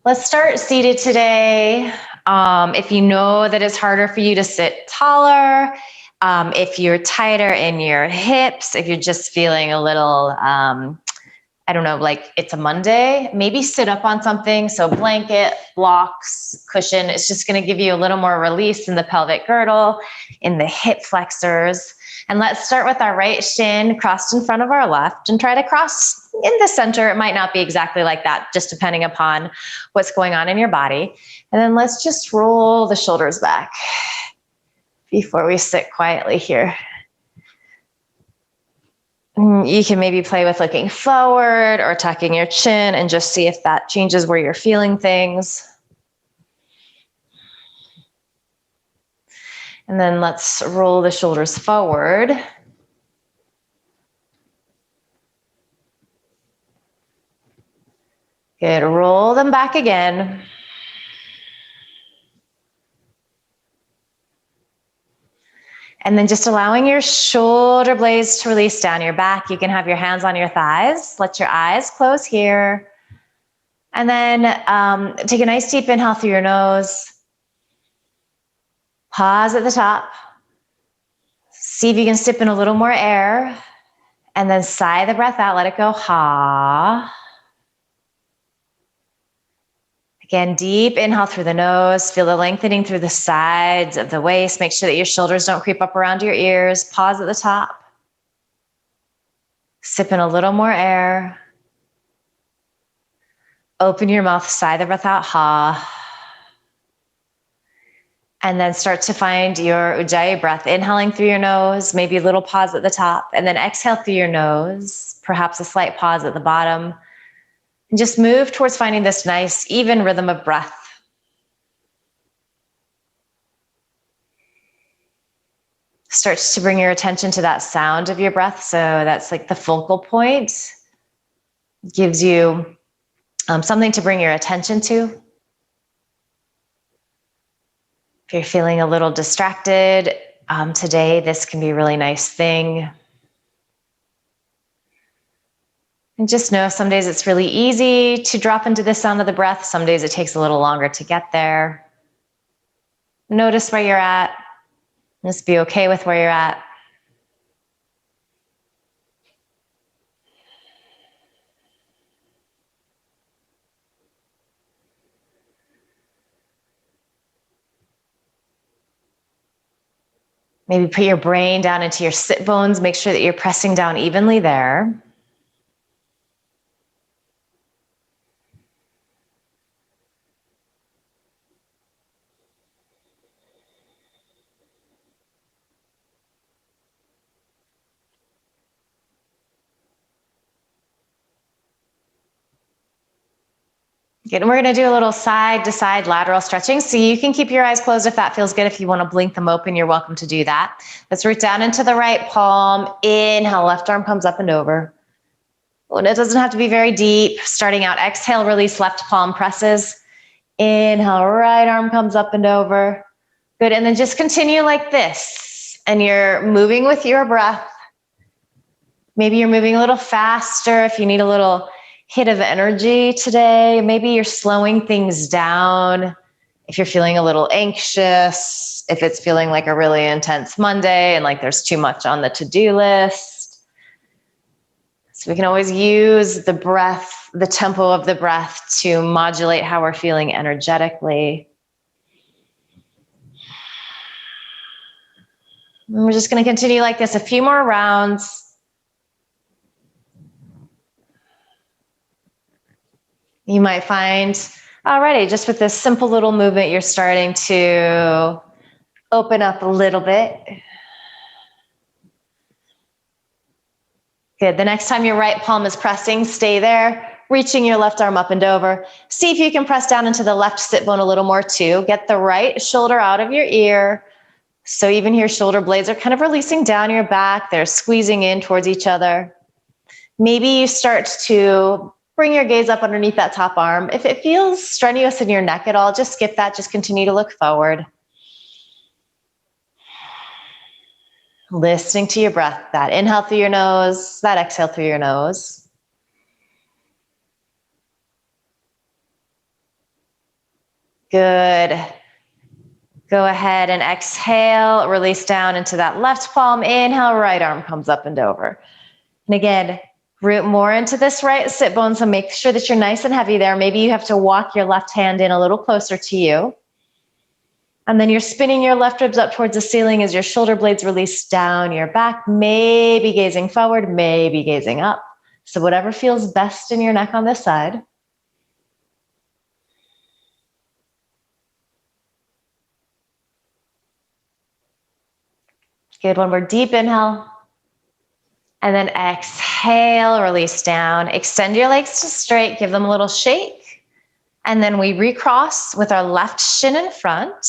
Let's start seated today. If you know that it's harder for you to sit taller, if you're tighter in your hips, if you're just feeling a little, I don't know, like it's a Monday, maybe sit up on something. So blanket, blocks, cushion. It's just going to give you a little more release in the pelvic girdle, in the hip flexors. And let's start with our right shin crossed in front of our left and try to cross in the center. It might not be exactly like that, just depending upon what's going on in your body. And then let's just roll the shoulders back before we sit quietly here. You can maybe play with looking forward or tucking your chin and just see if that changes where you're feeling things. And then let's roll the shoulders forward. Good, roll them back again. And then just allowing your shoulder blades to release down your back. You can have your hands on your thighs. Let your eyes close here. And then take a nice deep inhale through your nose. Pause at the top. See if you can sip in a little more air. And then sigh the breath out. Let it go. Ha. Again, deep inhale through the nose. Feel the lengthening through the sides of the waist. Make sure that your shoulders don't creep up around your ears. Pause at the top. Sip in a little more air. Open your mouth, sigh the breath out, ha. And then start to find your Ujjayi breath, inhaling through your nose, maybe a little pause at the top, and then exhale through your nose, perhaps a slight pause at the bottom. And just move towards finding this nice, even rhythm of breath. Start to bring your attention to that sound of your breath. So that's like the focal point. Gives you something to bring your attention to. If you're feeling a little distracted today, this can be a really nice thing. And just know some days it's really easy to drop into the sound of the breath. Some days it takes a little longer to get there. Notice where you're at. Just be okay with where you're at. Maybe put your brain down into your sit bones. Make sure that you're pressing down evenly there. Good. And we're going to do a little side to side lateral stretching. So you can keep your eyes closed if that feels good. If you want to blink them open, you're welcome to do that. Let's root down into the right palm. Inhale, left arm comes up and over. And it doesn't have to be very deep. Starting out, exhale, release, left palm presses. Inhale, right arm comes up and over. Good. And then just continue like this. And you're moving with your breath. Maybe you're moving a little faster if you need a little hit of energy today. Maybe you're slowing things down if you're feeling a little anxious, if it's feeling like a really intense Monday and like there's too much on the to-do list. So we can always use the breath, the tempo of the breath to modulate how we're feeling energetically. And we're just going to continue like this a few more rounds. You might find already just with this simple little movement, you're starting to open up a little bit. Good. The next time your right palm is pressing, stay there, reaching your left arm up and over. See if you can press down into the left sit bone a little more too. Get the right shoulder out of your ear. So even your shoulder blades are kind of releasing down your back. They're squeezing in towards each other. Maybe you start to bring your gaze up underneath that top arm. If it feels strenuous in your neck at all, just skip that. Just continue to look forward. Listening to your breath, that inhale through your nose, that exhale through your nose. Good. Go ahead and exhale, release down into that left palm. Inhale, right arm comes up and over. And again, root more into this right sit bone, so make sure that you're nice and heavy there. Maybe you have to walk your left hand in a little closer to you. And then you're spinning your left ribs up towards the ceiling as your shoulder blades release down your back, maybe gazing forward, maybe gazing up. So whatever feels best in your neck on this side. Good, one more deep inhale. And then exhale, release down. Extend your legs to straight, give them a little shake. And then we recross with our left shin in front.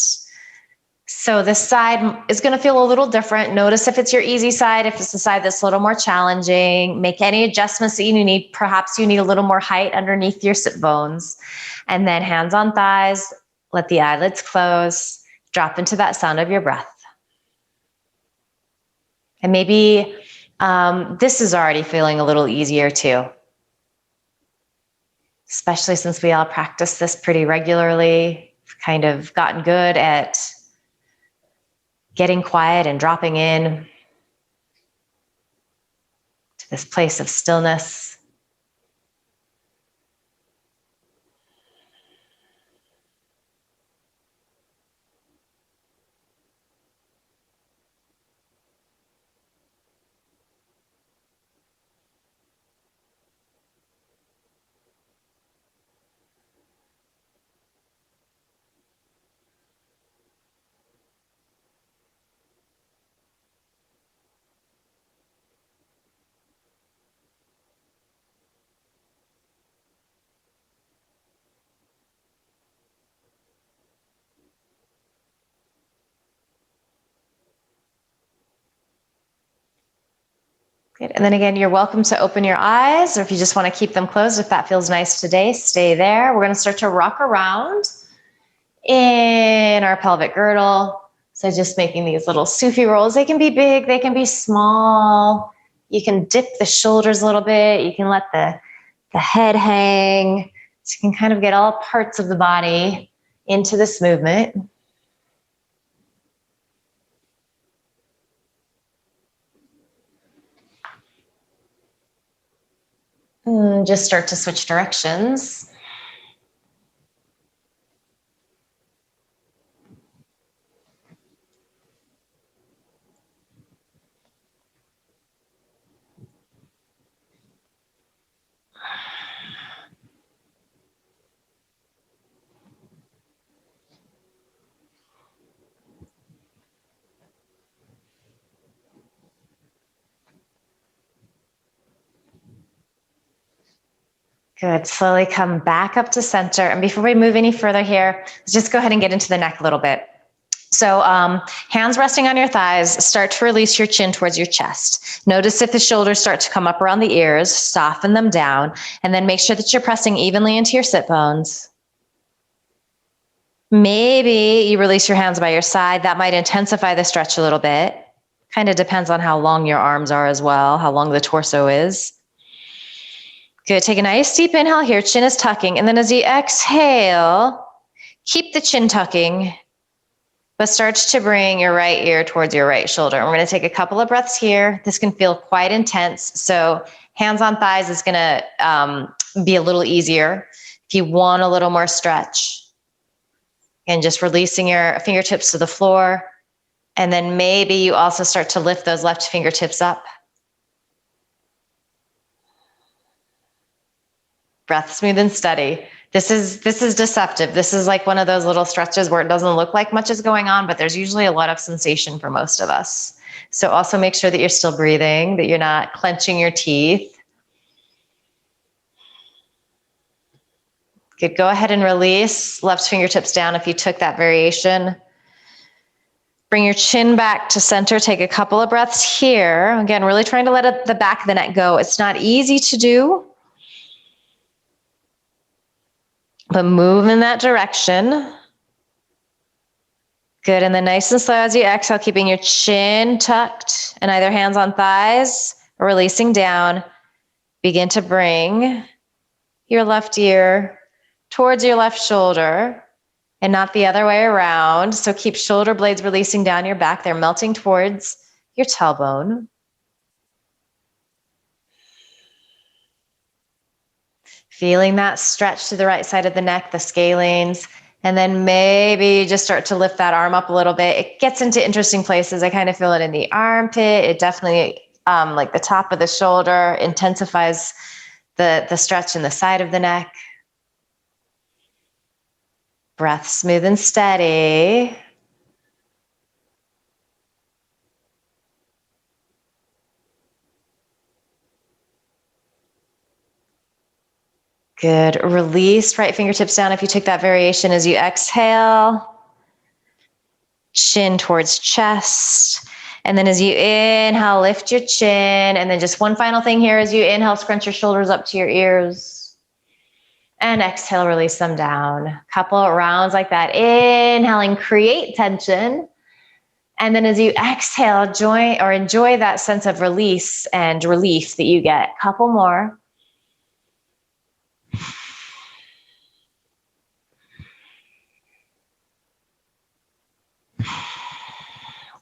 So this side is going to feel a little different. Notice if it's your easy side, if it's the side that's a little more challenging. Make any adjustments that you need. Perhaps you need a little more height underneath your sit bones. And then hands on thighs, let the eyelids close. Drop into that sound of your breath. And maybe this is already feeling a little easier too, especially since we all practice this pretty regularly. We've kind of gotten good at getting quiet and dropping in to this place of stillness. Good. And then again, you're welcome to open your eyes, or if you just want to keep them closed, if that feels nice today, stay there. We're going to start to rock around in our pelvic girdle. So just making these little Sufi rolls. They can be big, they can be small. You can dip the shoulders a little bit. You can let the head hang. So you can kind of get all parts of the body into this movement. And just start to switch directions. Good. Slowly come back up to center. And before we move any further here, let's just go ahead and get into the neck a little bit. So hands resting on your thighs, start to release your chin towards your chest. Notice if the shoulders start to come up around the ears, soften them down, and then make sure that you're pressing evenly into your sit bones. Maybe you release your hands by your side. That might intensify the stretch a little bit. Kind of depends on how long your arms are as well, how long the torso is. Good. Take a nice deep inhale here. Chin is tucking. And then as you exhale, keep the chin tucking, but start to bring your right ear towards your right shoulder. And we're going to take a couple of breaths here. This can feel quite intense. So hands on thighs is going to be a little easier. If you want a little more stretch, and just releasing your fingertips to the floor. And then maybe you also start to lift those left fingertips up. Breath smooth and steady. This is deceptive. This is like one of those little stretches where it doesn't look like much is going on, but there's usually a lot of sensation for most of us. So also make sure that you're still breathing, that you're not clenching your teeth. Good. Go ahead and release left fingertips down if you took that variation. Bring your chin back to center. Take a couple of breaths here. Again, really trying to let the back of the neck go. It's not easy to do, but move in that direction. Good. And then nice and slow as you exhale, keeping your chin tucked and either hands on thighs or releasing down. Begin to bring your left ear towards your left shoulder. and not the other way around. So keep shoulder blades releasing down your back. They're melting towards your tailbone. Feeling that stretch to the right side of the neck, the scalenes. And then maybe just start to lift that arm up a little bit. It gets into interesting places. I kind of feel it in the armpit. It definitely, like the top of the shoulder, intensifies the stretch in the side of the neck. Breath smooth and steady. Good. Release right fingertips down if you take that variation as you exhale. Chin towards chest. And then as you inhale, lift your chin. And then just one final thing here as you inhale, scrunch your shoulders up to your ears. And exhale, release them down. Couple of rounds like that. Inhaling, create tension. And then as you exhale, enjoy that sense of release and relief that you get. Couple more.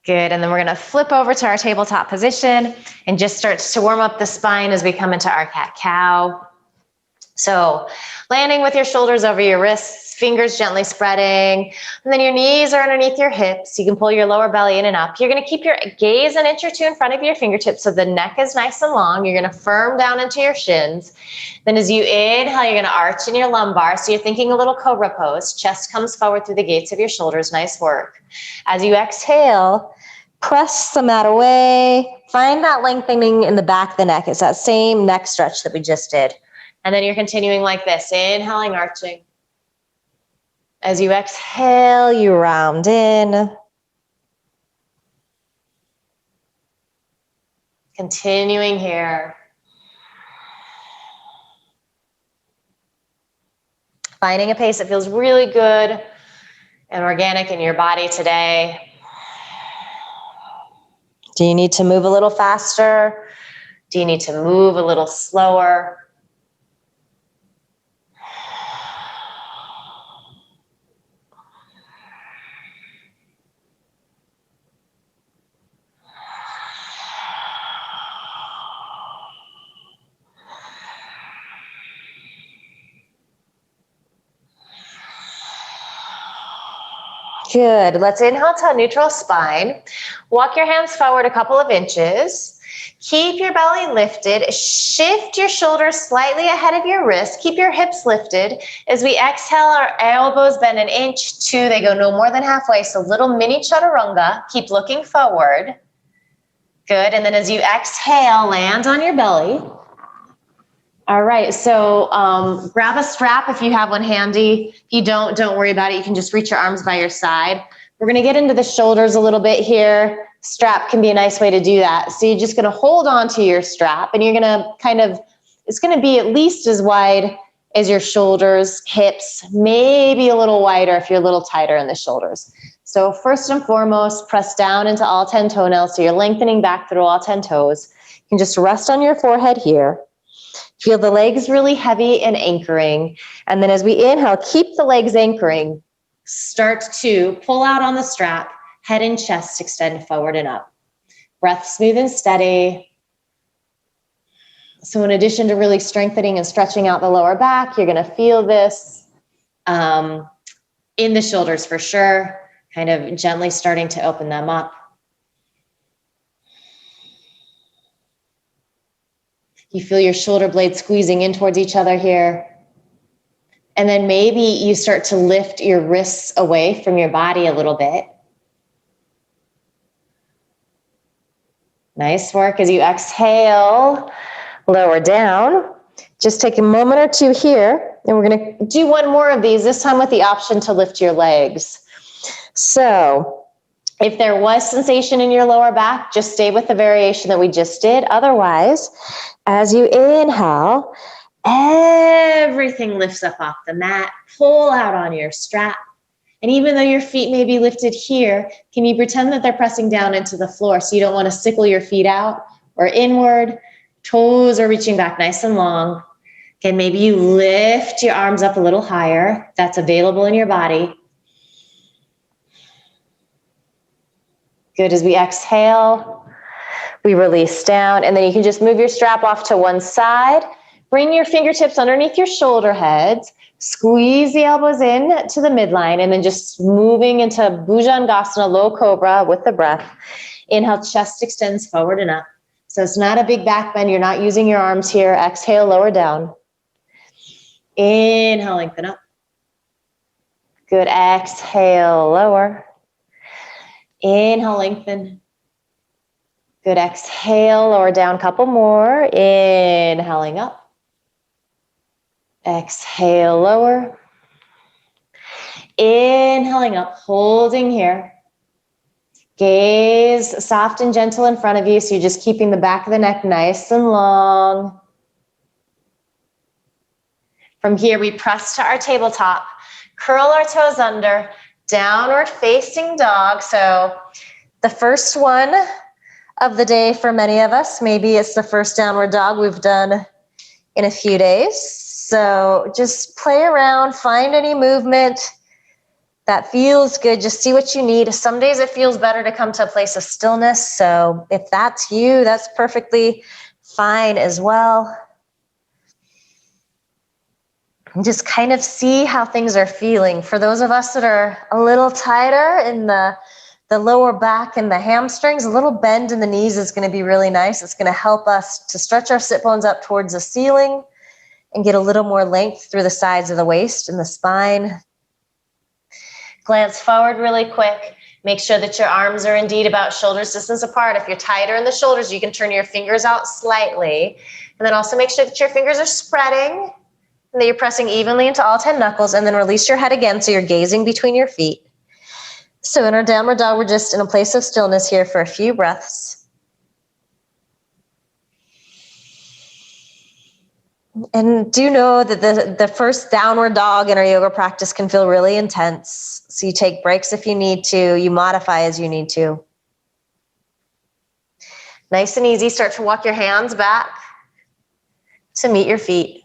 Good, and then we're gonna flip over to our tabletop position and just start to warm up the spine as we come into our cat-cow. So landing with your shoulders over your wrists, fingers gently spreading, and then your knees are underneath your hips. You can pull your lower belly in and up. You're gonna keep your gaze an inch or two in front of your fingertips so the neck is nice and long. You're gonna firm down into your shins. Then as you inhale, you're gonna arch in your lumbar. So you're thinking a little cobra pose. Chest comes forward through the gates of your shoulders. Nice work. As you exhale, press the mat away. Find that lengthening in the back of the neck. It's that same neck stretch that we just did. And then you're continuing like this, inhaling, arching. As you exhale, you round in. Continuing here. Finding a pace that feels really good and organic in your body today. Do you need to move a little faster? Do you need to move a little slower? Good. Let's inhale to a neutral spine. Walk your hands forward a couple of inches. Keep your belly lifted. Shift your shoulders slightly ahead of your wrist. Keep your hips lifted. As we exhale, our elbows bend an inch, two. They go no more than halfway. So little mini chaturanga. Keep looking forward. Good. And then as you exhale, land on your belly. All right, so grab a strap if you have one handy. If you don't worry about it. You can just reach your arms by your side. We're gonna get into the shoulders a little bit here. Strap can be a nice way to do that. So you're just gonna hold on to your strap and you're gonna it's gonna be at least as wide as your shoulders, hips, maybe a little wider if you're a little tighter in the shoulders. So first and foremost, press down into all 10 toenails. So you're lengthening back through all 10 toes. You can just rest on your forehead here. Feel the legs really heavy and anchoring. And then as we inhale, keep the legs anchoring. Start to pull out on the strap, head and chest extend forward and up. Breath smooth and steady. So in addition to really strengthening and stretching out the lower back, you're gonna feel this in the shoulders for sure, kind of gently starting to open them up. You feel your shoulder blades squeezing in towards each other here. And then maybe you start to lift your wrists away from your body a little bit. Nice work. As you exhale, lower down. Just take a moment or two here. And we're going to do one more of these, this time with the option to lift your legs. So if there was sensation in your lower back, just stay with the variation that we just did. Otherwise, as you inhale, everything lifts up off the mat. Pull out on your strap. And even though your feet may be lifted here, can you pretend that they're pressing down into the floor so you don't want to sickle your feet out or inward? Toes are reaching back nice and long. Again, maybe you lift your arms up a little higher. That's available in your body. Good. As we exhale, we release down, and then you can just move your strap off to one side. Bring your fingertips underneath your shoulder heads. Squeeze the elbows in to the midline, and then just moving into Bhujangasana, low cobra with the breath. Inhale, chest extends forward and up. So it's not a big back bend. You're not using your arms here. Exhale, lower down. Inhale, lengthen up. Good. Exhale, lower. Inhale, lengthen. Good. Exhale, lower down. Couple more. Inhaling up. Exhale, lower. Inhaling up, holding here. Gaze soft and gentle in front of you, so you're just keeping the back of the neck nice and long. From here, we press to our tabletop, curl our toes under, downward facing dog. So the first one of the day for many of us, maybe it's the first downward dog we've done in a few days. So just play around, find any movement that feels good. Just see what you need. Some days it feels better to come to a place of stillness. So if that's you, that's perfectly fine as well. And just kind of see how things are feeling. For those of us that are a little tighter in the lower back and the hamstrings, a little bend in the knees is going to be really nice. It's going to help us to stretch our sit bones up towards the ceiling and get a little more length through the sides of the waist and the spine. Glance forward really quick. Make sure that your arms are indeed about shoulders distance apart. If you're tighter in the shoulders, you can turn your fingers out slightly. And then also make sure that your fingers are spreading and that you're pressing evenly into all 10 knuckles, and then release your head again so you're gazing between your feet. So in our downward dog, we're just in a place of stillness here for a few breaths. And do know that the first downward dog in our yoga practice can feel really intense. So you take breaks if you need to, you modify as you need to. Nice and easy, start to walk your hands back to meet your feet.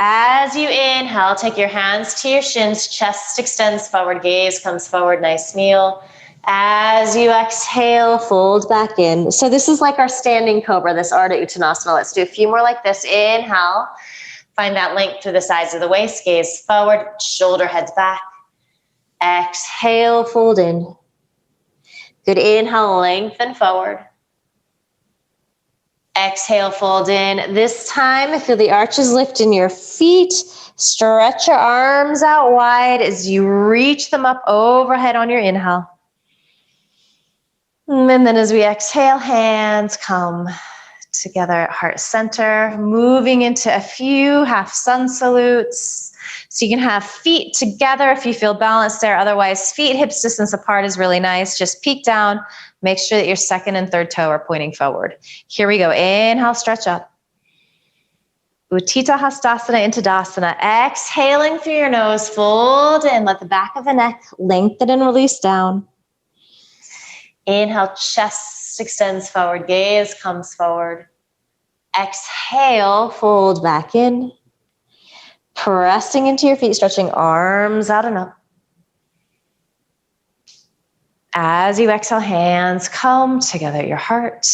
As you inhale, take your hands to your shins, chest extends forward, gaze comes forward, nice kneel. As you exhale, fold back in. So this is like our standing cobra, this Ardha Uttanasana. Let's do a few more like this. Inhale, find that length through the sides of the waist, gaze forward, shoulder heads back. Exhale, fold in. Good, inhale, lengthen forward. Exhale, fold in. This time, feel the arches lift in your feet. Stretch your arms out wide as you reach them up overhead on your inhale. And then as we exhale, hands come together at heart center, moving into a few half sun salutes. So you can have feet together if you feel balanced there. Otherwise, feet hips distance apart is really nice. Just peek down. Make sure that your second and third toe are pointing forward. Here we go. Inhale, stretch up. Utthita Hastasana into Dasana. Exhaling through your nose, fold in. Let the back of the neck lengthen and release down. Inhale, chest extends forward, gaze comes forward. Exhale, fold back in. Pressing into your feet, stretching arms out and up. As you exhale, hands come together at your heart.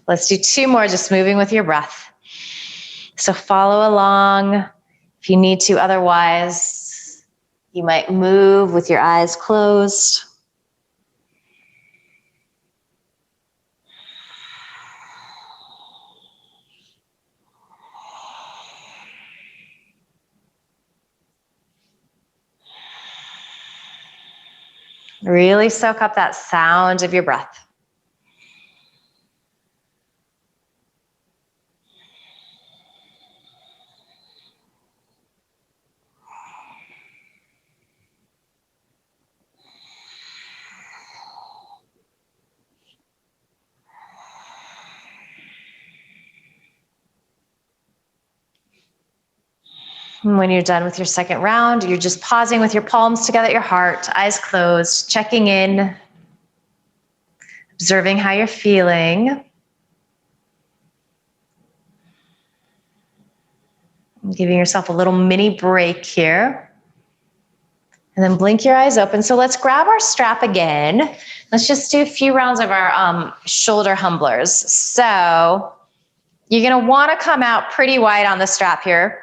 Let's do two more, just moving with your breath. So follow along if you need to. Otherwise, you might move with your eyes closed. Really soak up that sound of your breath. And when you're done with your second round, you're just pausing with your palms together at your heart, eyes closed, checking in, observing how you're feeling. Giving yourself a little mini break here. And then blink your eyes open. So let's grab our strap again. Let's just do a few rounds of our shoulder humblers. So you're gonna wanna come out pretty wide on the strap here.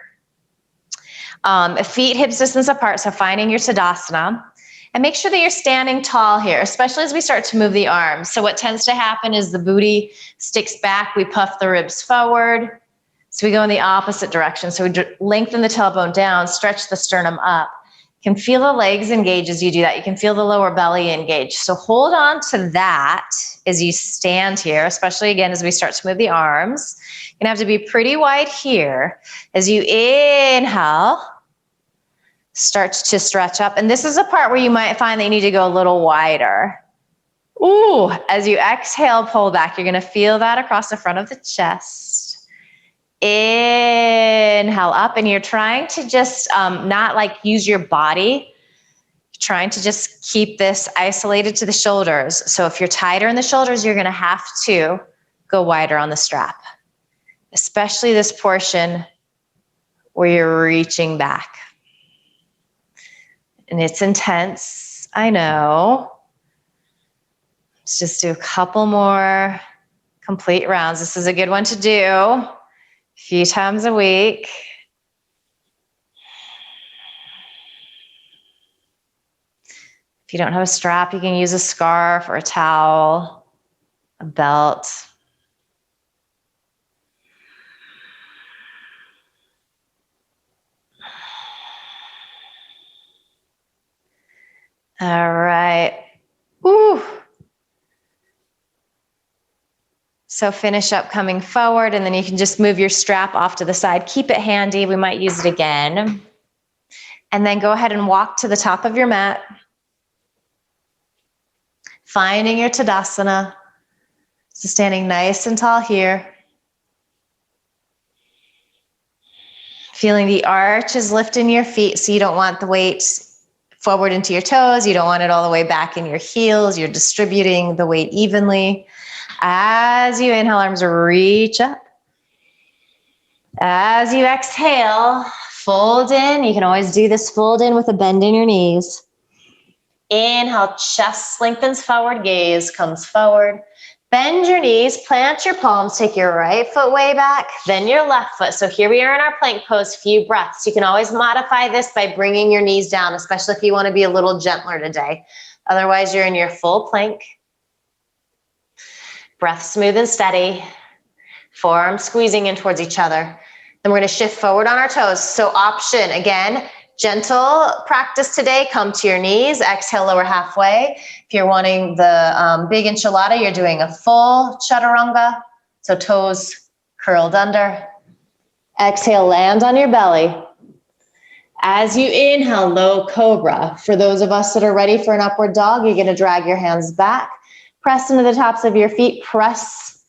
Feet hips distance apart, so finding your Tadasana. And make sure that you're standing tall here, especially as we start to move the arms. So what tends to happen is the booty sticks back, we puff the ribs forward. So we go in the opposite direction. So we lengthen the tailbone down, stretch the sternum up. You can feel the legs engage as you do that. You can feel the lower belly engage. So hold on to that as you stand here, especially again as we start to move the arms. You're gonna have to be pretty wide here. As you inhale, start to stretch up. And this is a part where you might find that you need to go a little wider. Ooh, as you exhale, pull back. You're gonna feel that across the front of the chest. Inhale up, and you're trying to just not like use your body. You're trying to just keep this isolated to the shoulders. So if you're tighter in the shoulders, you're gonna have to go wider on the strap, especially this portion where you're reaching back. And it's intense, I know. Let's just do a couple more complete rounds. This is a good one to do a few times a week. If you don't have a strap, you can use a scarf or a towel, a belt. All right. Ooh. So finish up coming forward, and then you can just move your strap off to the side. Keep it handy. We might use it again. And then go ahead and walk to the top of your mat. Finding your Tadasana. So standing nice and tall here. Feeling the arch is lifting your feet, so you don't want the weight forward into your toes. You don't want it all the way back in your heels. You're distributing the weight evenly. As you inhale, arms reach up. As you exhale, fold in. You can always do this fold in with a bend in your knees. Inhale, chest lengthens forward, gaze comes forward. Bend your knees, plant your palms, take your right foot way back, then your left foot. So here we are in our plank pose, few breaths. You can always modify this by bringing your knees down, especially if you want to be a little gentler today. Otherwise, you're in your full plank. Breath smooth and steady. Forearms squeezing in towards each other. Then we're going to shift forward on our toes. So option, again, gentle practice today. Come to your knees. Exhale, lower halfway. If you're wanting the big enchilada, you're doing a full chaturanga. So toes curled under. Exhale, land on your belly. As you inhale, low cobra. For those of us that are ready for an upward dog, you're going to drag your hands back. Press into the tops of your feet. Press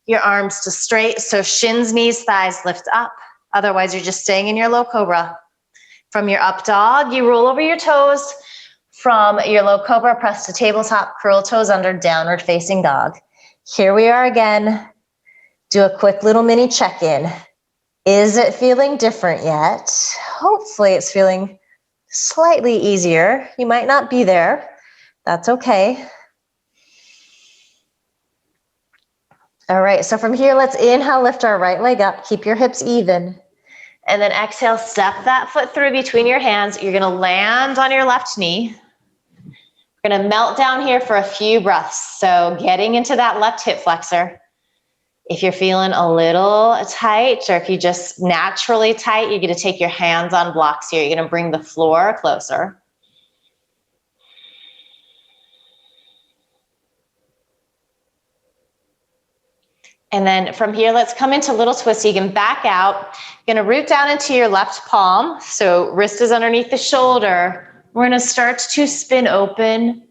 your arms to straight. So shins, knees, thighs lift up. Otherwise, you're just staying in your low cobra. From your up dog, you roll over your toes. From your low cobra, press to tabletop, curl toes under, downward facing dog. Here we are again. Do a quick little mini check-in. Is it feeling different yet? Hopefully it's feeling slightly easier. You might not be there. That's okay. All right, so from here, let's inhale, lift our right leg up. Keep your hips even. And then exhale, step that foot through between your hands. You're gonna land on your left knee. We're gonna melt down here for a few breaths. So getting into that left hip flexor. If you're feeling a little tight, or if you just naturally tight, you're gonna take your hands on blocks here. You're gonna bring the floor closer. And then from here, let's come into little twist. So you can back out. You're gonna root down into your left palm. So wrist is underneath the shoulder. We're gonna start to spin open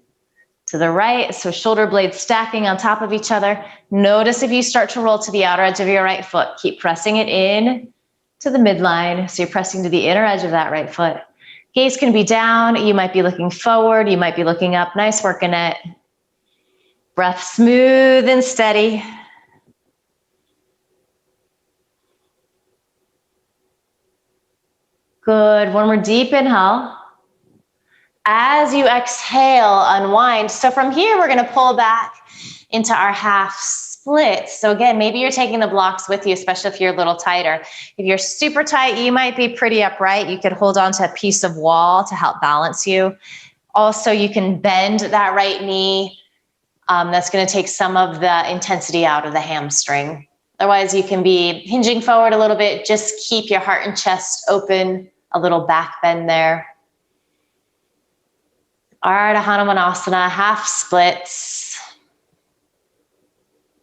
to the right. So shoulder blades stacking on top of each other. Notice if you start to roll to the outer edge of your right foot, keep pressing it in to the midline. So you're pressing to the inner edge of that right foot. Gaze can be down. You might be looking forward. You might be looking up. Nice work, Annette. Breath smooth and steady. Good. One more deep inhale. As you exhale, unwind. So from here, we're gonna pull back into our half split. So again, maybe you're taking the blocks with you, especially if you're a little tighter. If you're super tight, you might be pretty upright. You could hold on to a piece of wall to help balance you. Also, you can bend that right knee. That's gonna take some of the intensity out of the hamstring. Otherwise, you can be hinging forward a little bit. Just keep your heart and chest open, a little back bend there. Ardha Hanumanasana, half splits.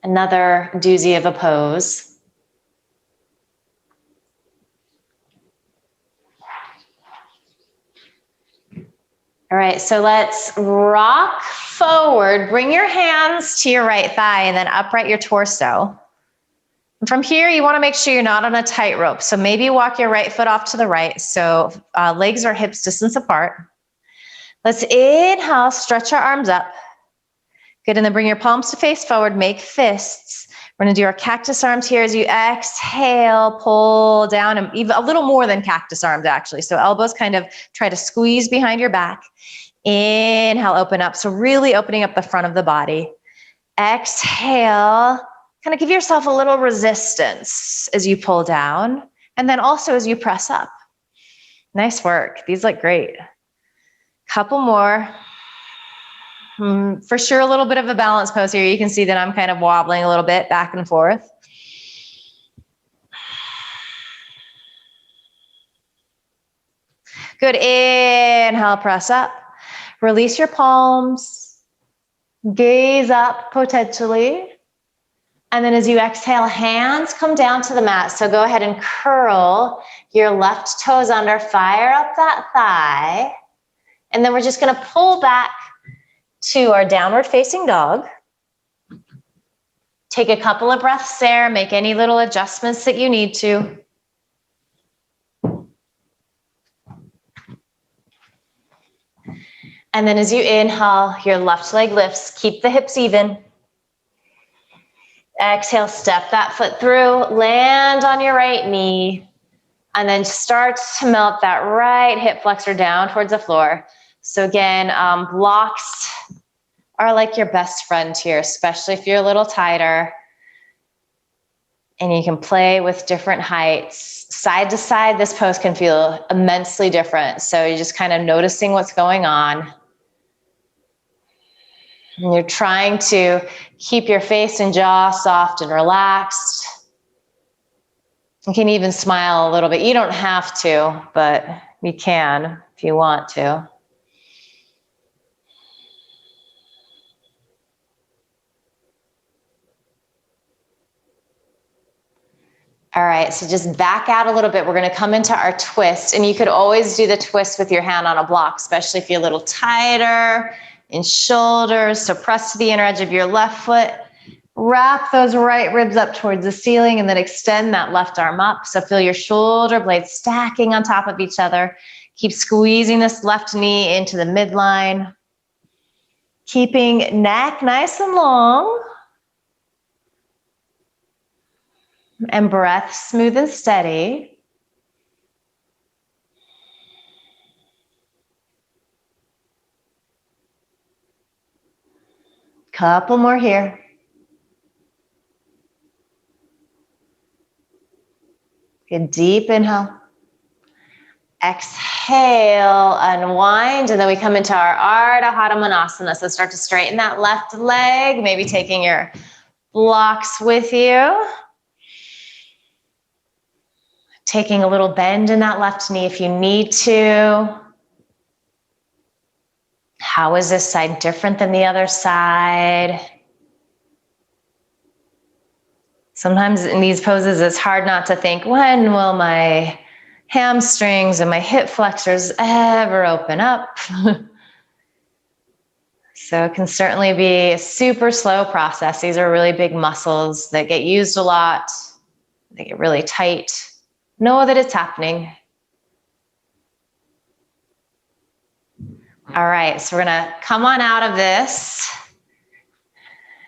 Another doozy of a pose. All right, so let's rock forward. Bring your hands to your right thigh and then upright your torso. And from here, you want to make sure you're not on a tightrope. So maybe walk your right foot off to the right. So legs are hips distance apart. Let's inhale, stretch our arms up. Good, and then bring your palms to face forward, make fists. We're gonna do our cactus arms here as you exhale, pull down, and even a little more than cactus arms actually. So elbows kind of try to squeeze behind your back. Inhale, open up. So really opening up the front of the body. Exhale, kind of give yourself a little resistance as you pull down, and then also as you press up. Nice work, these look great. Couple more. For sure, a little bit of a balance pose here. You can see that I'm kind of wobbling a little bit back and forth. Good, inhale, press up. Release your palms. Gaze up potentially. And then as you exhale, hands come down to the mat. So go ahead and curl your left toes under, fire up that thigh. And then we're just gonna pull back to our downward facing dog. Take a couple of breaths there, make any little adjustments that you need to. And then as you inhale, your left leg lifts, keep the hips even. Exhale, step that foot through, land on your right knee, and then start to melt that right hip flexor down towards the floor. So again, blocks are like your best friend here, especially if you're a little tighter. And you can play with different heights. Side to side, this pose can feel immensely different. So you're just kind of noticing what's going on. And you're trying to keep your face and jaw soft and relaxed. You can even smile a little bit. You don't have to, but you can if you want to. All right, so just back out a little bit. We're gonna come into our twist, and you could always do the twist with your hand on a block, especially if you're a little tighter in shoulders. So press to the inner edge of your left foot, wrap those right ribs up towards the ceiling, and then extend that left arm up. So feel your shoulder blades stacking on top of each other. Keep squeezing this left knee into the midline. Keeping neck nice and long. And breath smooth and steady. Couple more here. Good deep inhale. Exhale, unwind, and then we come into our Ardha Hanumanasana. So start to straighten that left leg, maybe taking your blocks with you. Taking a little bend in that left knee if you need to. How is this side different than the other side? Sometimes in these poses, it's hard not to think, when will my hamstrings and my hip flexors ever open up? So it can certainly be a super slow process. These are really big muscles that get used a lot. They get really tight. Know that it's happening. All right, so we're gonna come on out of this.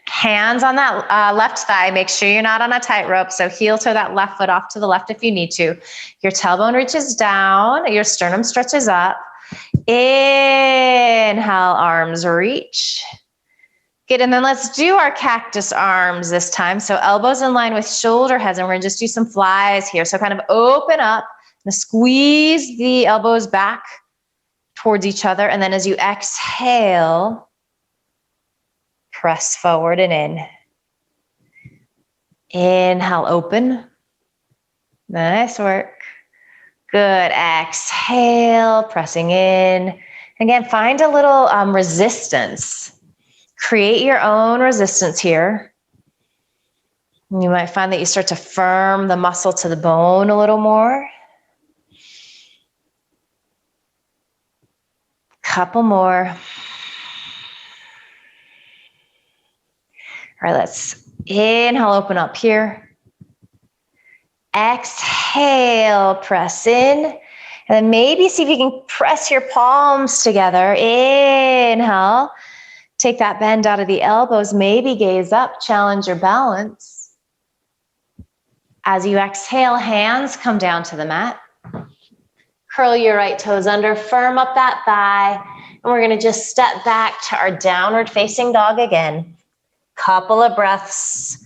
Hands on that left thigh. Make sure you're not on a tightrope. So heel toe that left foot off to the left if you need to. Your tailbone reaches down, your sternum stretches up. Inhale, arms reach. Good, and then let's do our cactus arms this time. So elbows in line with shoulder heads, and we're gonna just do some flies here. So kind of open up and squeeze the elbows back towards each other. And then as you exhale, press forward and in. Inhale, open. Nice work. Good, exhale, pressing in. Again, find a little resistance. Create your own resistance here. You might find that you start to firm the muscle to the bone a little more. Couple more. All right, let's inhale, open up here. Exhale, press in. And then maybe see if you can press your palms together. Inhale. Take that bend out of the elbows, maybe gaze up, challenge your balance. As you exhale, hands come down to the mat. Curl your right toes under, firm up that thigh, and we're gonna just step back to our downward facing dog again. Couple of breaths.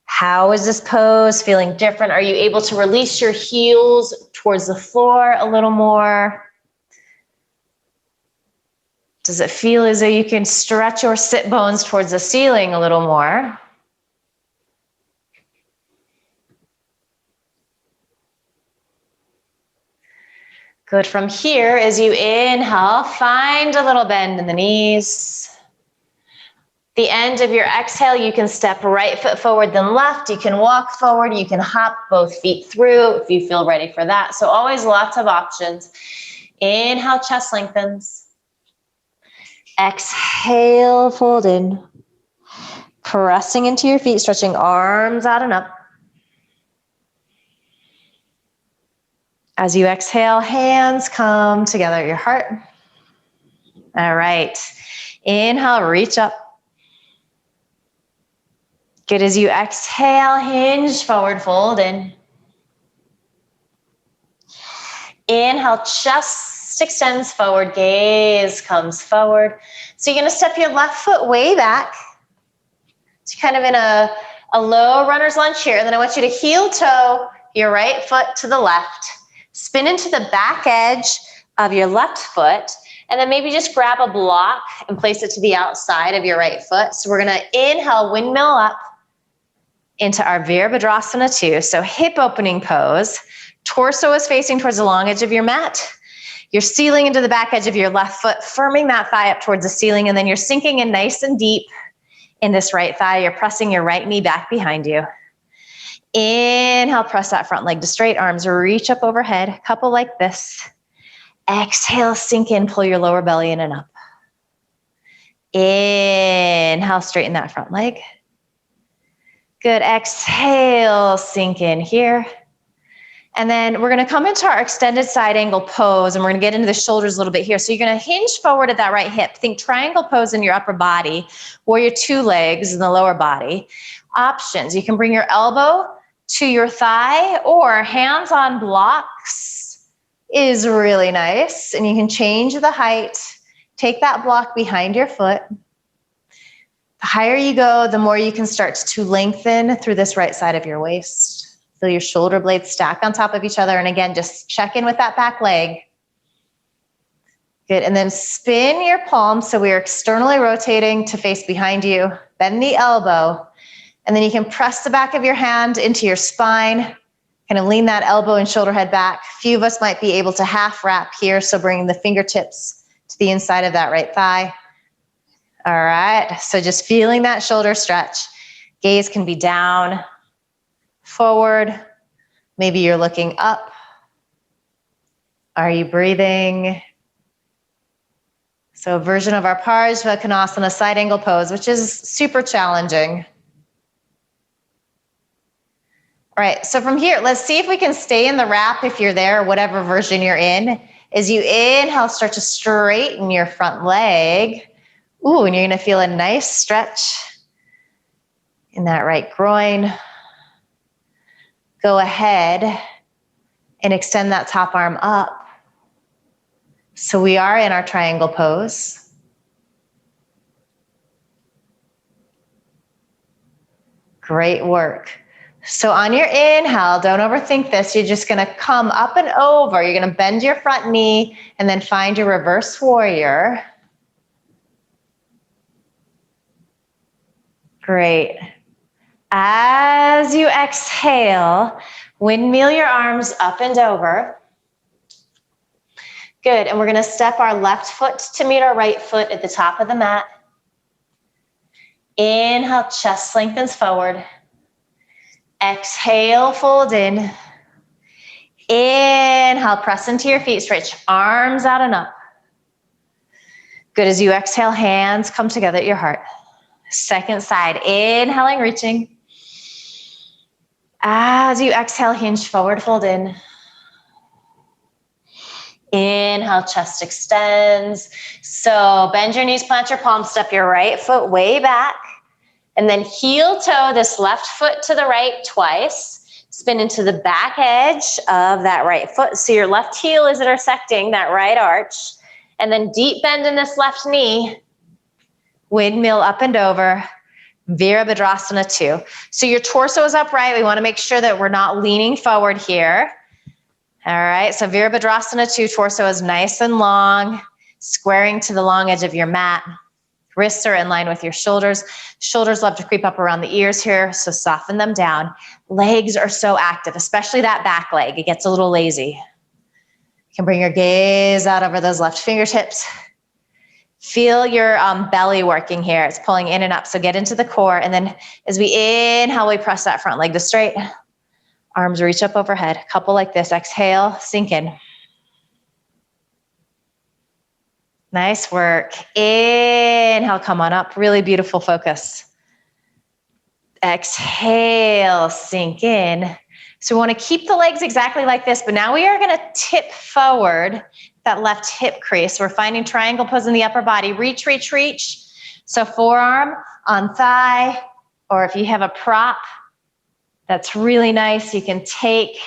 How is this pose feeling different? Are you able to release your heels towards the floor a little more? Does it feel as though you can stretch your sit bones towards the ceiling a little more? Good. From here, as you inhale, find a little bend in the knees. The end of your exhale, you can step right foot forward, then left. You can walk forward. You can hop both feet through if you feel ready for that. So always lots of options. Inhale, chest lengthens. Exhale, fold in. Pressing into your feet, stretching arms out and up. As you exhale, hands come together at your heart. All right. Inhale, reach up. Good. As you exhale, hinge forward, fold in. Inhale, chest extends forward, gaze comes forward. So you're gonna step your left foot way back. So kind of in a low runner's lunge here. And then I want you to heel toe your right foot to the left. Spin into the back edge of your left foot. And then maybe just grab a block and place it to the outside of your right foot. So we're gonna inhale, windmill up into our Virabhadrasana 2. So hip opening pose. Torso is facing towards the long edge of your mat. You're sealing into the back edge of your left foot, firming that thigh up towards the ceiling, and then you're sinking in nice and deep in this right thigh. You're pressing your right knee back behind you. Inhale, press that front leg to straight, arms reach up overhead, a couple like this. Exhale, sink in, pull your lower belly in and up. Inhale, straighten that front leg. Good, exhale, sink in here. And then we're gonna come into our extended side angle pose, and we're gonna get into the shoulders a little bit here. So you're gonna hinge forward at that right hip. Think triangle pose in your upper body, or your two legs in the lower body. Options, you can bring your elbow to your thigh, or hands on blocks is really nice. And you can change the height, take that block behind your foot. The higher you go, the more you can start to lengthen through this right side of your waist. Feel your shoulder blades stack on top of each other. And again, just check in with that back leg. Good, and then spin your palms so we are externally rotating to face behind you. Bend the elbow, and then you can press the back of your hand into your spine. Kind of lean that elbow and shoulder head back. A few of us might be able to half wrap here, so bringing the fingertips to the inside of that right thigh. All right, so just feeling that shoulder stretch. Gaze can be down, forward. Maybe you're looking up. Are you breathing? So a version of our Parsvakonasana side angle pose, which is super challenging. All right, so from here, let's see if we can stay in the wrap if you're there, whatever version you're in. As you inhale, start to straighten your front leg. Ooh, and you're gonna feel a nice stretch in that right groin. Go ahead and extend that top arm up. So we are in our triangle pose. Great work. So on your inhale, don't overthink this. You're just going to come up and over. You're going to bend your front knee and then find your reverse warrior. Great. As you exhale, windmill your arms up and over. Good. And we're going to step our left foot to meet our right foot at the top of the mat. Inhale, chest lengthens forward. Exhale, fold in. Inhale, press into your feet, stretch arms out and up. Good. As you exhale, hands come together at your heart. Second side, inhaling, reaching. As you exhale, hinge forward, fold in. Inhale, chest extends. So bend your knees, plant your palms, step your right foot way back. And then heel toe this left foot to the right twice. Spin into the back edge of that right foot. So your left heel is intersecting that right arch. And then deep bend in this left knee. Windmill up and over. Virabhadrasana 2. So your torso is upright. We want to make sure that we're not leaning forward here. All right, so Virabhadrasana 2, torso is nice and long, squaring to the long edge of your mat. Wrists are in line with your shoulders. Shoulders love to creep up around the ears here, so soften them down. Legs are so active, especially that back leg. It gets a little lazy. You can bring your gaze out over those left fingertips. Feel your belly working here. It's pulling in and up, so get into the core. And then as we inhale, we press that front leg to straight. Arms reach up overhead. Couple like this. Exhale, sink in. Nice work. Inhale, come on up. Really beautiful focus. Exhale, sink in. So we want to keep the legs exactly like this, but now we are going to tip forward that left hip crease. We're finding triangle pose in the upper body. Reach, reach, reach. So forearm on thigh, or if you have a prop, that's really nice. You can take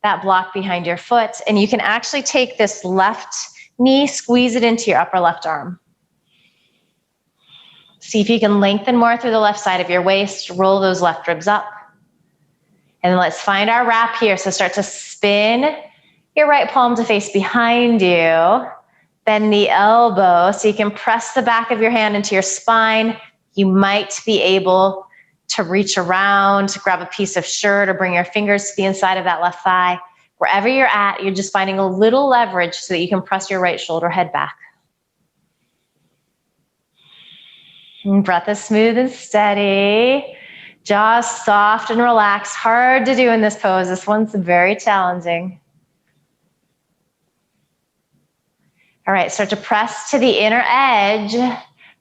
that block behind your foot, and you can actually take this left knee, squeeze it into your upper left arm. See if you can lengthen more through the left side of your waist, roll those left ribs up. And then let's find our wrap here. So start to spin your right palm to face behind you. Bend the elbow so you can press the back of your hand into your spine. You might be able to reach around, to grab a piece of shirt or bring your fingers to the inside of that left thigh. Wherever you're at, you're just finding a little leverage so that you can press your right shoulder head back. And breath is smooth and steady. Jaws soft and relaxed. Hard to do in this pose. This one's very challenging. All right, start to press to the inner edge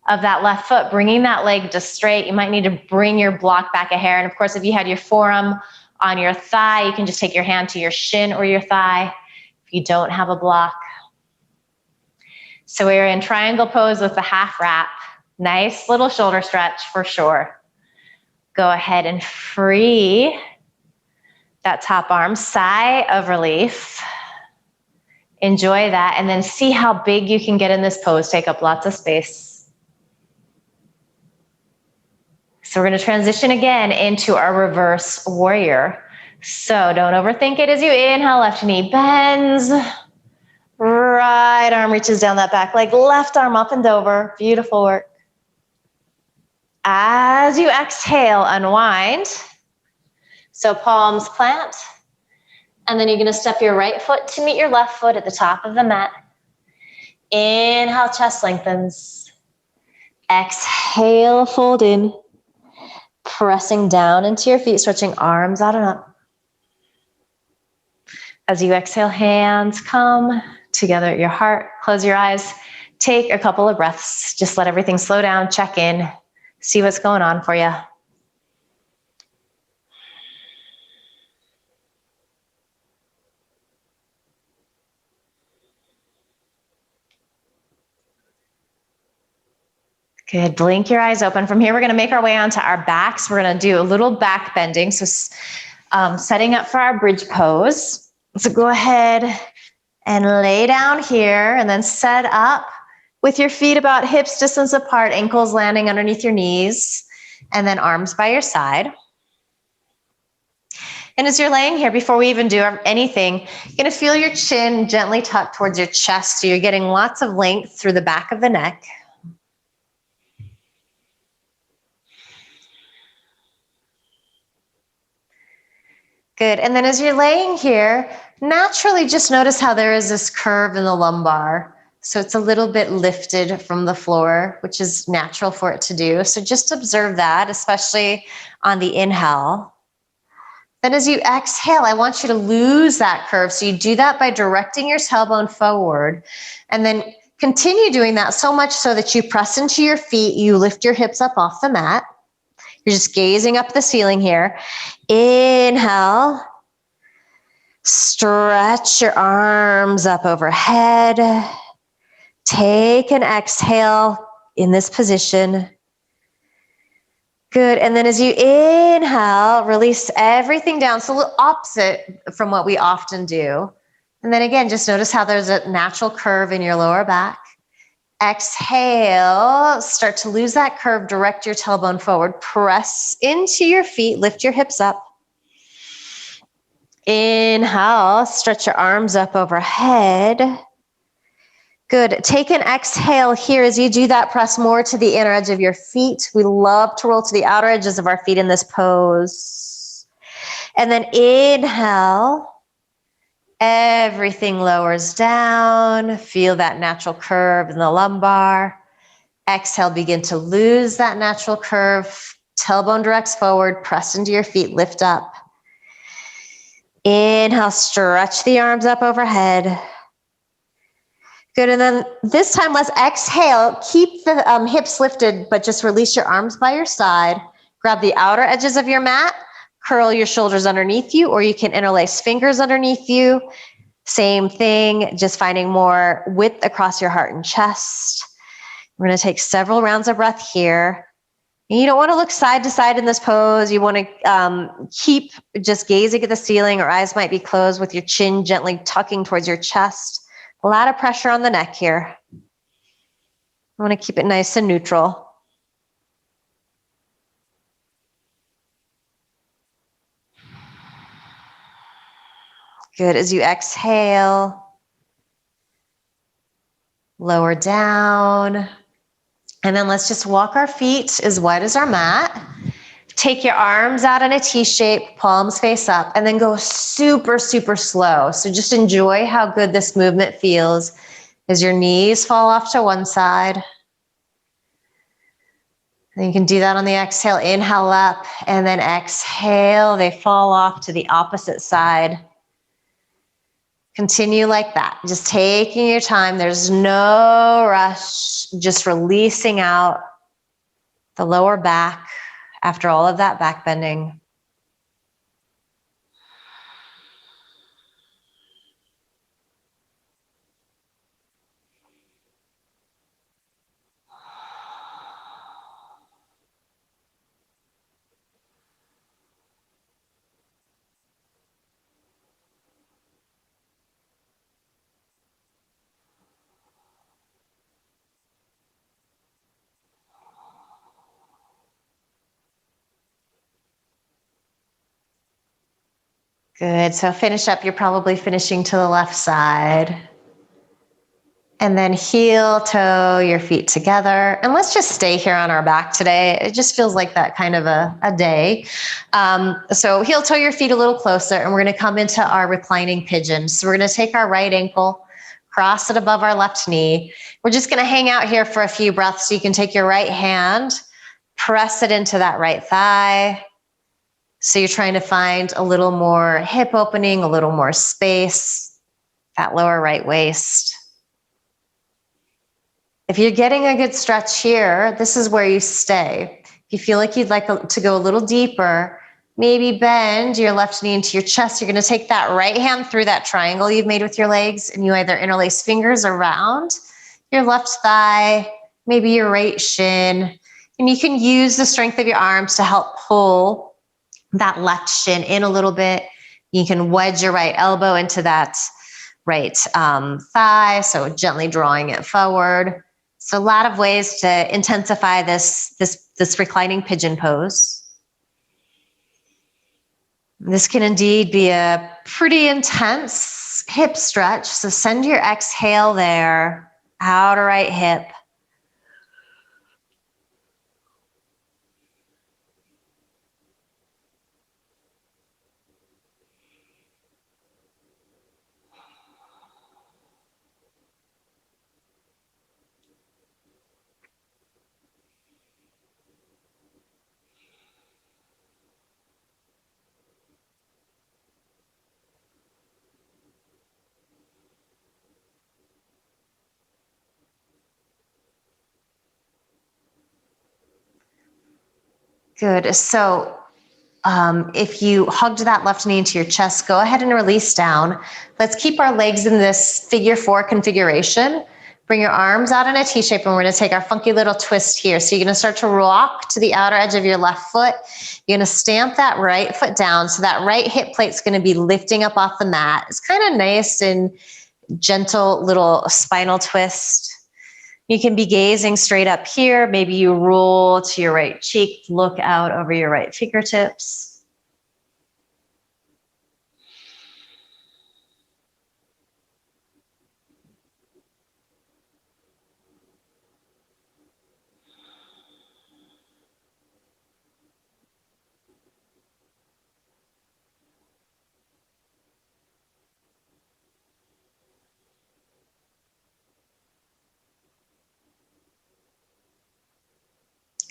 of that left foot, bringing that leg to straight. You might need to bring your block back a hair. And of course, if you had your forearm on your thigh, you can just take your hand to your shin or your thigh if you don't have a block. So we're in triangle pose with the half wrap. Nice little shoulder stretch for sure. Go ahead and free that top arm, sigh of relief. Enjoy that, and then see how big you can get in this pose. Take up lots of space. So we're going to transition again into our reverse warrior. So don't overthink it as you inhale, left knee bends. Right arm reaches down that back leg, left arm up and over. Beautiful work. As you exhale, unwind. So palms plant. And then you're going to step your right foot to meet your left foot at the top of the mat. Inhale, chest lengthens. Exhale, fold in. Pressing down into your feet, stretching arms out and up. As you exhale, hands come together at your heart. Close your eyes. Take a couple of breaths. Just let everything slow down, check in, see what's going on for you. Good. Blink your eyes open. From here, we're going to make our way onto our backs. We're going to do a little back bending. So setting up for our bridge pose. So go ahead And lay down here and then set up with your feet about hips distance apart, ankles landing underneath your knees, and then arms by your side. And as you're laying here, before we even do anything, you're going to feel your chin gently tucked towards your chest, so you're getting lots of length through the back of the neck. Good. And then as you're laying here, naturally just notice how there is this curve in the lumbar. So it's a little bit lifted from the floor, which is natural for it to do. So just observe that, especially on the inhale. Then as you exhale, I want you to lose that curve. So you do that by directing your tailbone forward, and then continue doing that so much so that you press into your feet, you lift your hips up off the mat. You're just gazing up the ceiling here. Inhale. Stretch your arms up overhead. Take an exhale in this position. Good. And then as you inhale, release everything down. So a little opposite from what we often do. And then again, just notice how there's a natural curve in your lower back. Exhale, start to lose that curve, direct your tailbone forward, press into your feet, lift your hips up. Inhale, stretch your arms up overhead. Good. Take an exhale here. As you do that, press more to the inner edge of your feet. We love to roll to the outer edges of our feet in this pose. And then inhale. Everything lowers down. Feel that natural curve in the lumbar. Exhale, begin to lose that natural curve. Tailbone directs forward. Press into your feet. Lift up. Inhale, stretch the arms up overhead. Good, and then this time let's exhale. Keep the hips lifted, but just release your arms by your side. Grab the outer edges of your mat. Curl your shoulders underneath you, or you can interlace fingers underneath you. Same thing, just finding more width across your heart and chest. We're going to take several rounds of breath here. And you don't want to look side to side in this pose. You want to keep just gazing at the ceiling, or eyes might be closed with your chin gently tucking towards your chest. A lot of pressure on the neck here. I want to keep it nice and neutral. Good. As you exhale, lower down. And then let's just walk our feet as wide as our mat. Take your arms out in a T shape, palms face up, and then go super, super slow. So just enjoy how good this movement feels as your knees fall off to one side. And you can do that on the exhale. Inhale up, and then exhale. They fall off to the opposite side. Continue like that, just taking your time. There's no rush, just releasing out the lower back after all of that back bending. Good, so finish up. You're probably finishing to the left side. And then heel toe your feet together. And let's just stay here on our back today. It just feels like that kind of a day. So heel toe your feet a little closer, and we're going to come into our reclining pigeon. So we're going to take our right ankle, cross it above our left knee. We're just going to hang out here for a few breaths. So you can take your right hand, press it into that right thigh. So you're trying to find a little more hip opening, a little more space, that lower right waist. If you're getting a good stretch here, this is where you stay. If you feel like you'd like to go a little deeper, maybe bend your left knee into your chest. You're going to take that right hand through that triangle you've made with your legs, and you either interlace fingers around your left thigh, maybe your right shin, and you can use the strength of your arms to help pull that left shin in a little bit. You can wedge your right elbow into that right thigh, so gently drawing it forward. So a lot of ways to intensify this reclining pigeon pose. This can indeed be a pretty intense hip stretch. So send your exhale there, outer right hip. Good. So if you hugged that left knee into your chest, go ahead and release down. Let's keep our legs in this figure four configuration. Bring your arms out in a T shape, and we're going to take our funky little twist here. So you're going to start to rock to the outer edge of your left foot. You're going to stamp that right foot down. So that right hip plate's going to be lifting up off the mat. It's kind of nice and gentle little spinal twist. You can be gazing straight up here. Maybe you roll to your right cheek, look out over your right fingertips.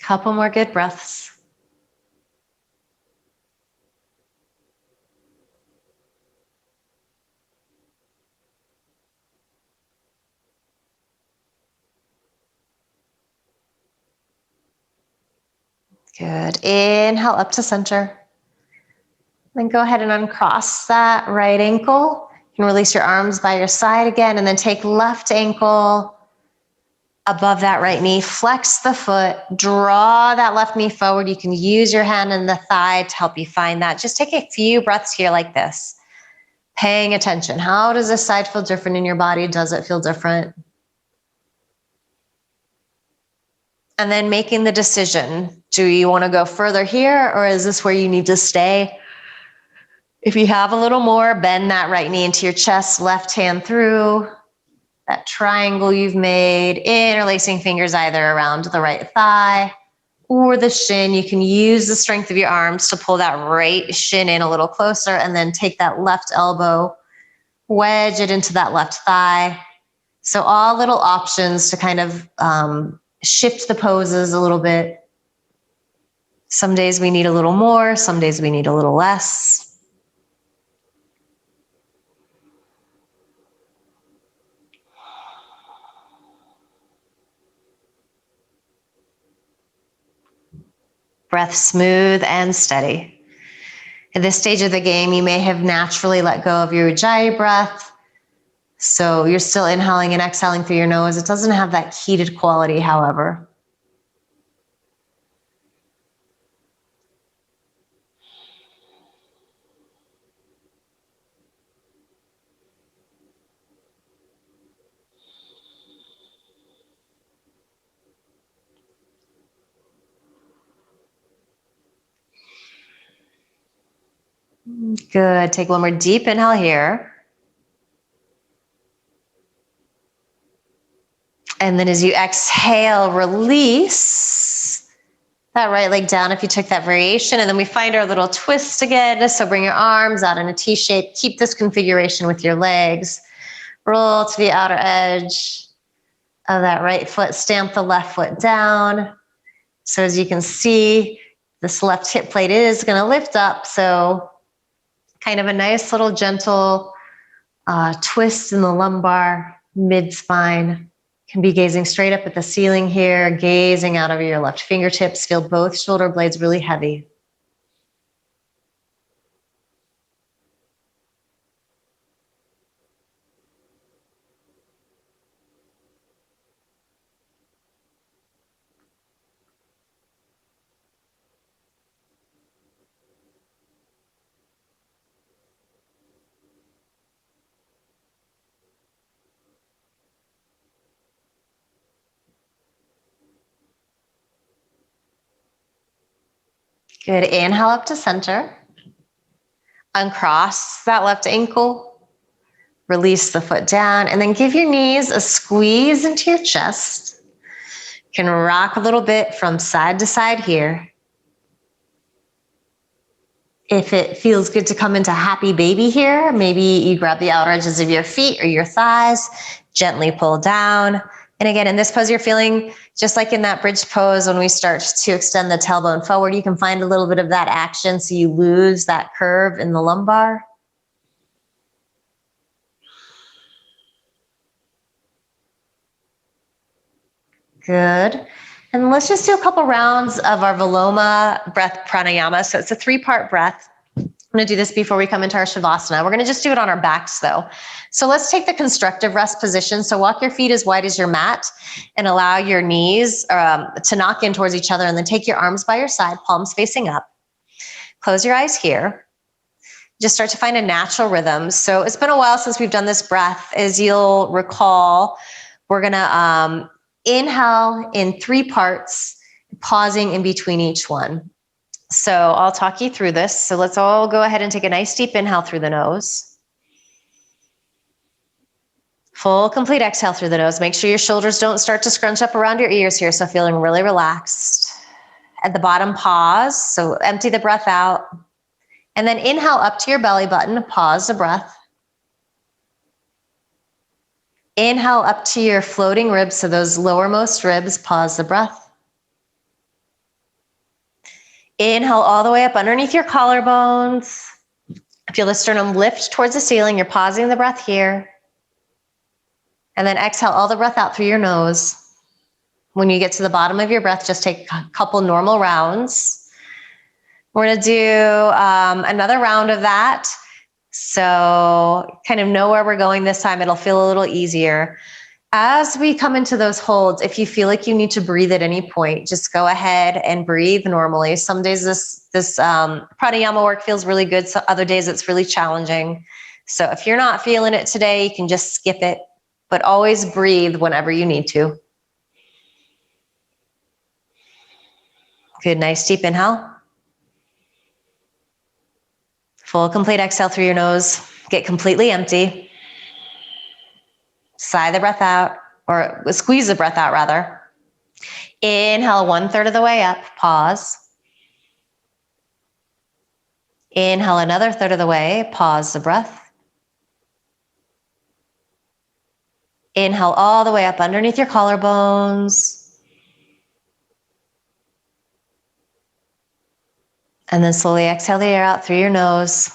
Couple more good breaths. Good. Inhale up to center. Then go ahead and uncross that right ankle. You can release your arms by your side again, and then take left ankle above that right knee. Flex the foot. Draw that left knee forward. You can use your hand in the thigh to help you find that. Just take a few breaths here like this. Paying attention. How does this side feel different in your body? Does it feel different? And then making the decision. Do you want to go further here, or is this where you need to stay? If you have a little more, bend that right knee into your chest, left hand through that triangle you've made, interlacing fingers either around the right thigh or the shin. You can use the strength of your arms to pull that right shin in a little closer, and then take that left elbow, wedge it into that left thigh. So all little options to kind of shift the poses a little bit. Some days we need a little more, some days we need a little less. Breath smooth and steady. At this stage of the game, you may have naturally let go of your Ujjayi breath. So you're still inhaling and exhaling through your nose. It doesn't have that heated quality, however. Good. Take one more deep inhale here. And then as you exhale, release that right leg down if you took that variation. And then we find our little twist again. So bring your arms out in a T shape. Keep this configuration with your legs. Roll to the outer edge of that right foot. Stamp the left foot down. So as you can see, this left hip plate is going to lift up. So kind of a nice little gentle twist in the lumbar, mid-spine. Can be gazing straight up at the ceiling here, gazing out over your left fingertips. Feel both shoulder blades really heavy. Good. Inhale up to center. Uncross that left ankle. Release the foot down and then give your knees a squeeze into your chest. You can rock a little bit from side to side here. If it feels good to come into happy baby here, maybe you grab the outer edges of your feet or your thighs, gently pull down. And again, in this pose, you're feeling just like in that bridge pose when we start to extend the tailbone forward, you can find a little bit of that action so you lose that curve in the lumbar. Good. And let's just do a couple rounds of our Viloma breath pranayama. So it's a 3-part breath. I'm going to do this before we come into our Shavasana. We're going to just do it on our backs though. So let's take the constructive rest position. So walk your feet as wide as your mat and allow your knees to knock in towards each other, and then take your arms by your side, palms facing up. Close your eyes here. Just start to find a natural rhythm. So it's been a while since we've done this breath. As you'll recall, we're going to inhale in 3 parts, pausing in between each one. So I'll talk you through this. So let's all go ahead and take a nice deep inhale through the nose. Full complete exhale through the nose. Make sure your shoulders don't start to scrunch up around your ears here. So feeling really relaxed. At the bottom, pause. So empty the breath out. And then inhale up to your belly button. Pause the breath. Inhale up to your floating ribs. So those lowermost ribs, pause the breath. Inhale all the way up underneath your collarbones. Feel the sternum lift towards the ceiling. You're pausing the breath here. And then exhale all the breath out through your nose. When you get to the bottom of your breath, just take a couple normal rounds. We're going to do another round of that. So kind of know where we're going this time. It'll feel a little easier. As we come into those holds, if you feel like you need to breathe at any point, just go ahead and breathe normally. Some days this pranayama work feels really good. So other days it's really challenging. So if you're not feeling it today, you can just skip it, but always breathe whenever you need to. Good, nice deep inhale. Full complete exhale through your nose. Get completely empty. Sigh the breath out, or squeeze the breath out rather. Inhale 1/3 of the way up, pause. Inhale another 1/3 of the way, pause the breath. Inhale all the way up underneath your collarbones. And then slowly exhale the air out through your nose.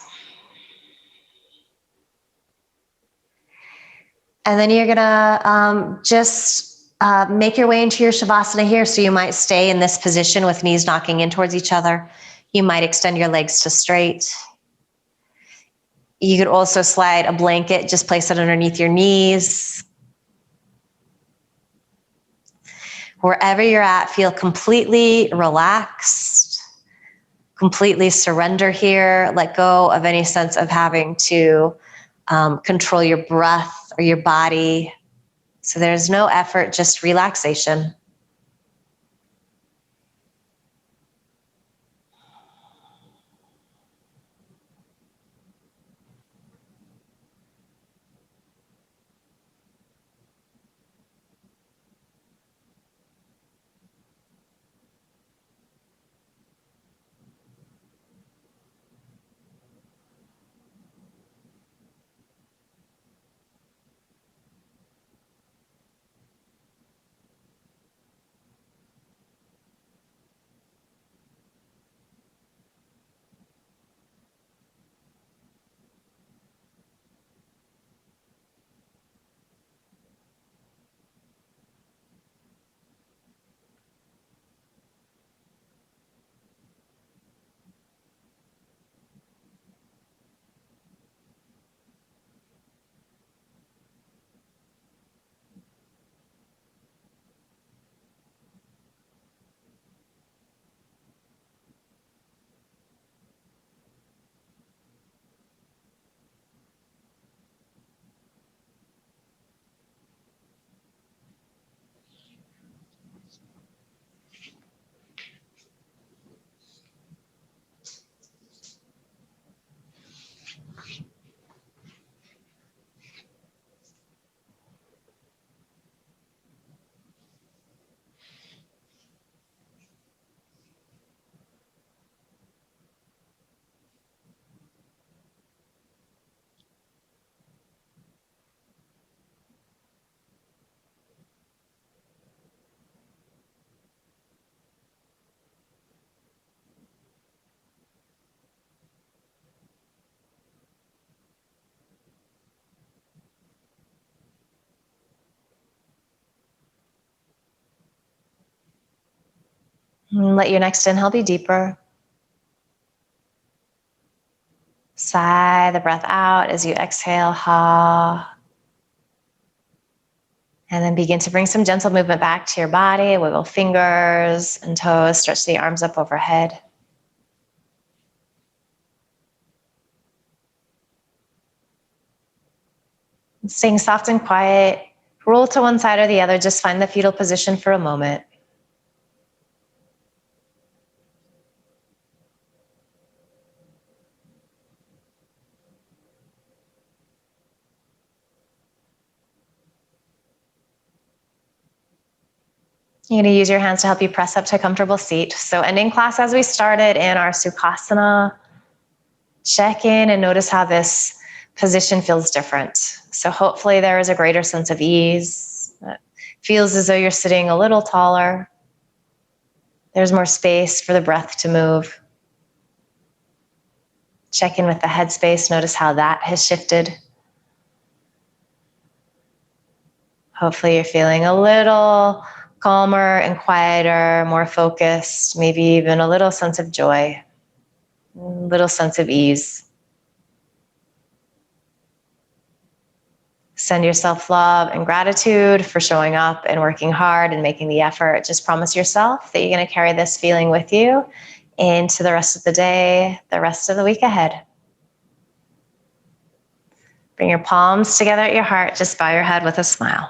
And then you're gonna just make your way into your Shavasana here. So you might stay in this position with knees knocking in towards each other. You might extend your legs to straight. You could also slide a blanket, just place it underneath your knees. Wherever you're at, feel completely relaxed, completely surrender here. Let go of any sense of having to control your breath or your body. So there's no effort, just relaxation. And let your next inhale be deeper. Sigh the breath out as you exhale, ha. And then begin to bring some gentle movement back to your body. Wiggle fingers and toes, stretch the arms up overhead. Staying soft and quiet, roll to one side or the other, just find the fetal position for a moment. You're going to use your hands to help you press up to a comfortable seat. So ending class as we started in our Sukhasana, check in and notice how this position feels different. So hopefully there is a greater sense of ease. It feels as though you're sitting a little taller. There's more space for the breath to move. Check in with the headspace. Notice how that has shifted. Hopefully you're feeling a little calmer and quieter, more focused, maybe even a little sense of joy, a little sense of ease. Send yourself love and gratitude for showing up and working hard and making the effort. Just promise yourself that you're going to carry this feeling with you into the rest of the day, the rest of the week ahead. Bring your palms together at your heart. Just bow your head with a smile.